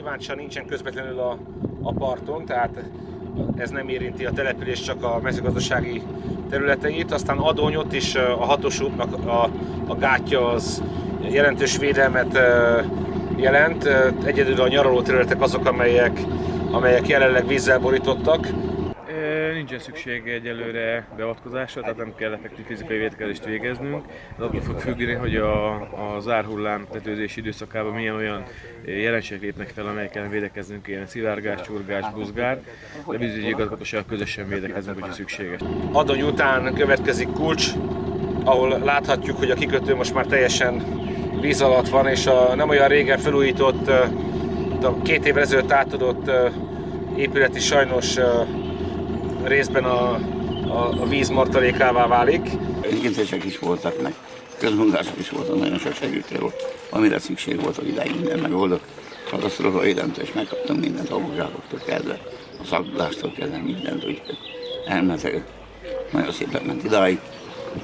Kíváncsian nincsen közvetlenül a parton, tehát ez nem érinti a település, csak a mezőgazdasági területeit. Aztán Adony, ott is a hatos útnak a gátja az jelentős védelmet jelent. Egyedül a nyaraló területek azok, amelyek jelenleg vízzel borítottak. Nincsen szükség egyelőre beavatkozásra, tehát nem kell effektív fizikai védekezést végeznünk. Ez attól fog függni, hogy a zárhullám tetőzési időszakában milyen olyan jelenségek lépnek fel, amelyeken védekeznünk, ilyen szivárgás, csurgás, buzgár, de vízügyi igazgatósággal közösen védekezünk, hogyha szükséges. Adony után következik Kulcs, ahol láthatjuk, hogy a kikötő most már teljesen víz alatt van, és a nem olyan régen felújított, a 2 évvel ezelőtt átadott épület is sajnos részben a víz martalékává válik. Önkéntesek is voltak, meg közmunkások is voltak, nagyon sok segítő volt, amire szükség volt, hogy idáig minden megoldott. Katasztrófa védelmtől és megkaptam mindent, a homokzsákoktól kezdve, a szaktudástól kezdve mindent, úgyhogy elmentek. Nagyon szépen ment idáig,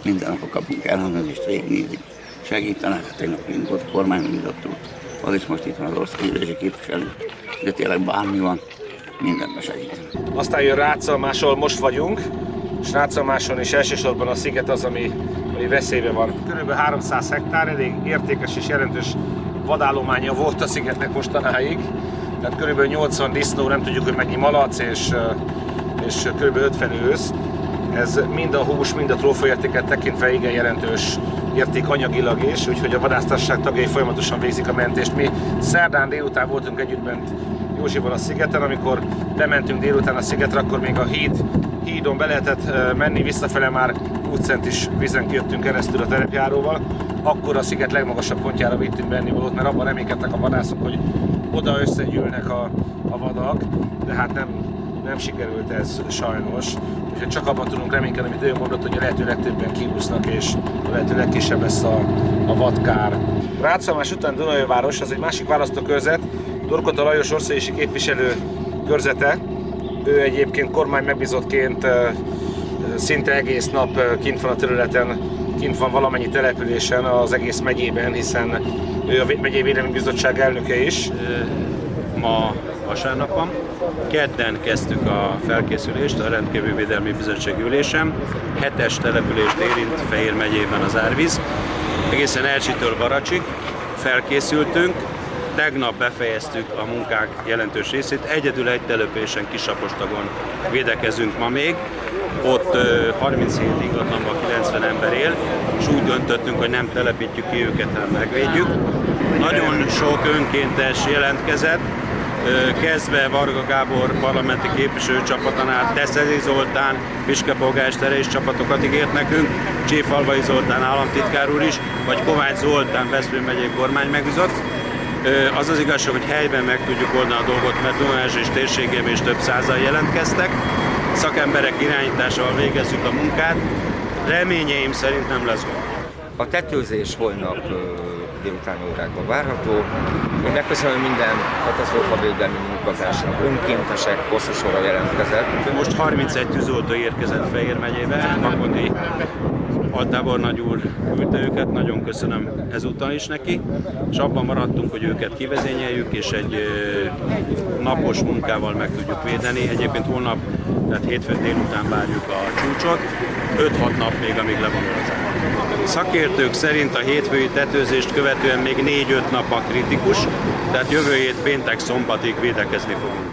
minden nap kapunk elhangzást, végignézik, segítenek, tegnap mindent volt, a kormányon indítottuk, az is most itt van az országgyűlési képviselő, de tényleg bármi van, mindenben segítünk. Aztán jön Rácalmás, ahol most vagyunk, és Rácalmáson is elsősorban a sziget az, ami veszélyben van. Körülbelül 300 hektár, elég értékes és jelentős vadállománya volt a szigetnek mostanáig. Tehát körülbelül 80 disznó, nem tudjuk, hogy mennyi malac, és körülbelül 50 ősz. Ez mind a hús, mind a trófaértéket tekintve igen jelentős érték anyagilag is, úgyhogy a vadásztársaság tagjai folyamatosan végzik a mentést. Mi szerdán délután voltunk együtt bent Józsival a szigeten, amikor bementünk délután a szigetre, akkor még a hídon be lehetett menni, visszafele már 20 centis vízen jöttünk keresztül a terepjáróval. Akkor a sziget legmagasabb pontjára vittünk bennivalót, mert abban reménykedtek a vadászok, hogy oda összegyűlnek a vadak, de hát nem sikerült ez sajnos. Úgyhogy csak abban tudunk reménykedni, amit ő mondott, hogy a lehető legtöbben kiúsznak, és a lehető legkisebb lesz a vadkár. Rácalmás után Dunaújváros, az egy másik választókörzet, Dorkota Lajos országgyűlési képviselő körzete. Ő egyébként kormány megbízottként szinte egész nap kint van a területen, kint van valamennyi településen az egész megyében, hiszen ő a megyei védelmi bizottság elnöke is. Ma vasárnap van. Kedden kezdtük a felkészülést a rendkívüli védelmi bizottsági ülésen. 7-es települést érint Fejér megyében az árvíz. Egészen Erzsitől Baracsig felkészültünk. Tegnap befejeztük a munkák jelentős részét. Egyedül egy településen, Kisapostagon védekezünk ma még. Ott 37 ingatlanban 90 ember él, és úgy döntöttünk, hogy nem telepítjük ki őket, hanem megvédjük. Nagyon sok önkéntes jelentkezett, kezdve Varga Gábor parlamenti képviselőcsapatánál, Teszeli Zoltán, Piske polgármestere is csapatokat ígért nekünk, Cséfalvai Zoltán államtitkár úr is, vagy Kovács Zoltán, Veszprém megyei kormány megbízott. Az az igazság, hogy helyben meg tudjuk oldani a dolgot, mert Dunaújváros térségében is több százan jelentkeztek. Szakemberek irányításával végezzük a munkát. Reményeim szerint nem lesz gond. A tetőzés holnap délutáni órákban várható. Én megköszönöm minden katasztrófavédelmi munkatársnak, önkéntesek hosszú sorra jelentkezett. Most 31 tűzoltó érkezett Fejér megyébe, Makoni altábornagy úr küldte őket, nagyon köszönöm ezúttal is neki, és abban maradtunk, hogy őket kivezényeljük, és egy napos munkával meg tudjuk védeni. Egyébként holnap, tehát hétfőn délután várjuk a csúcsot, 5-6 nap még, amíg levonul az ár. Szakértők szerint a hétfői tetőzést követően még 4-5 nap a kritikus, tehát jövő hét péntek szombatig védekezni fogunk.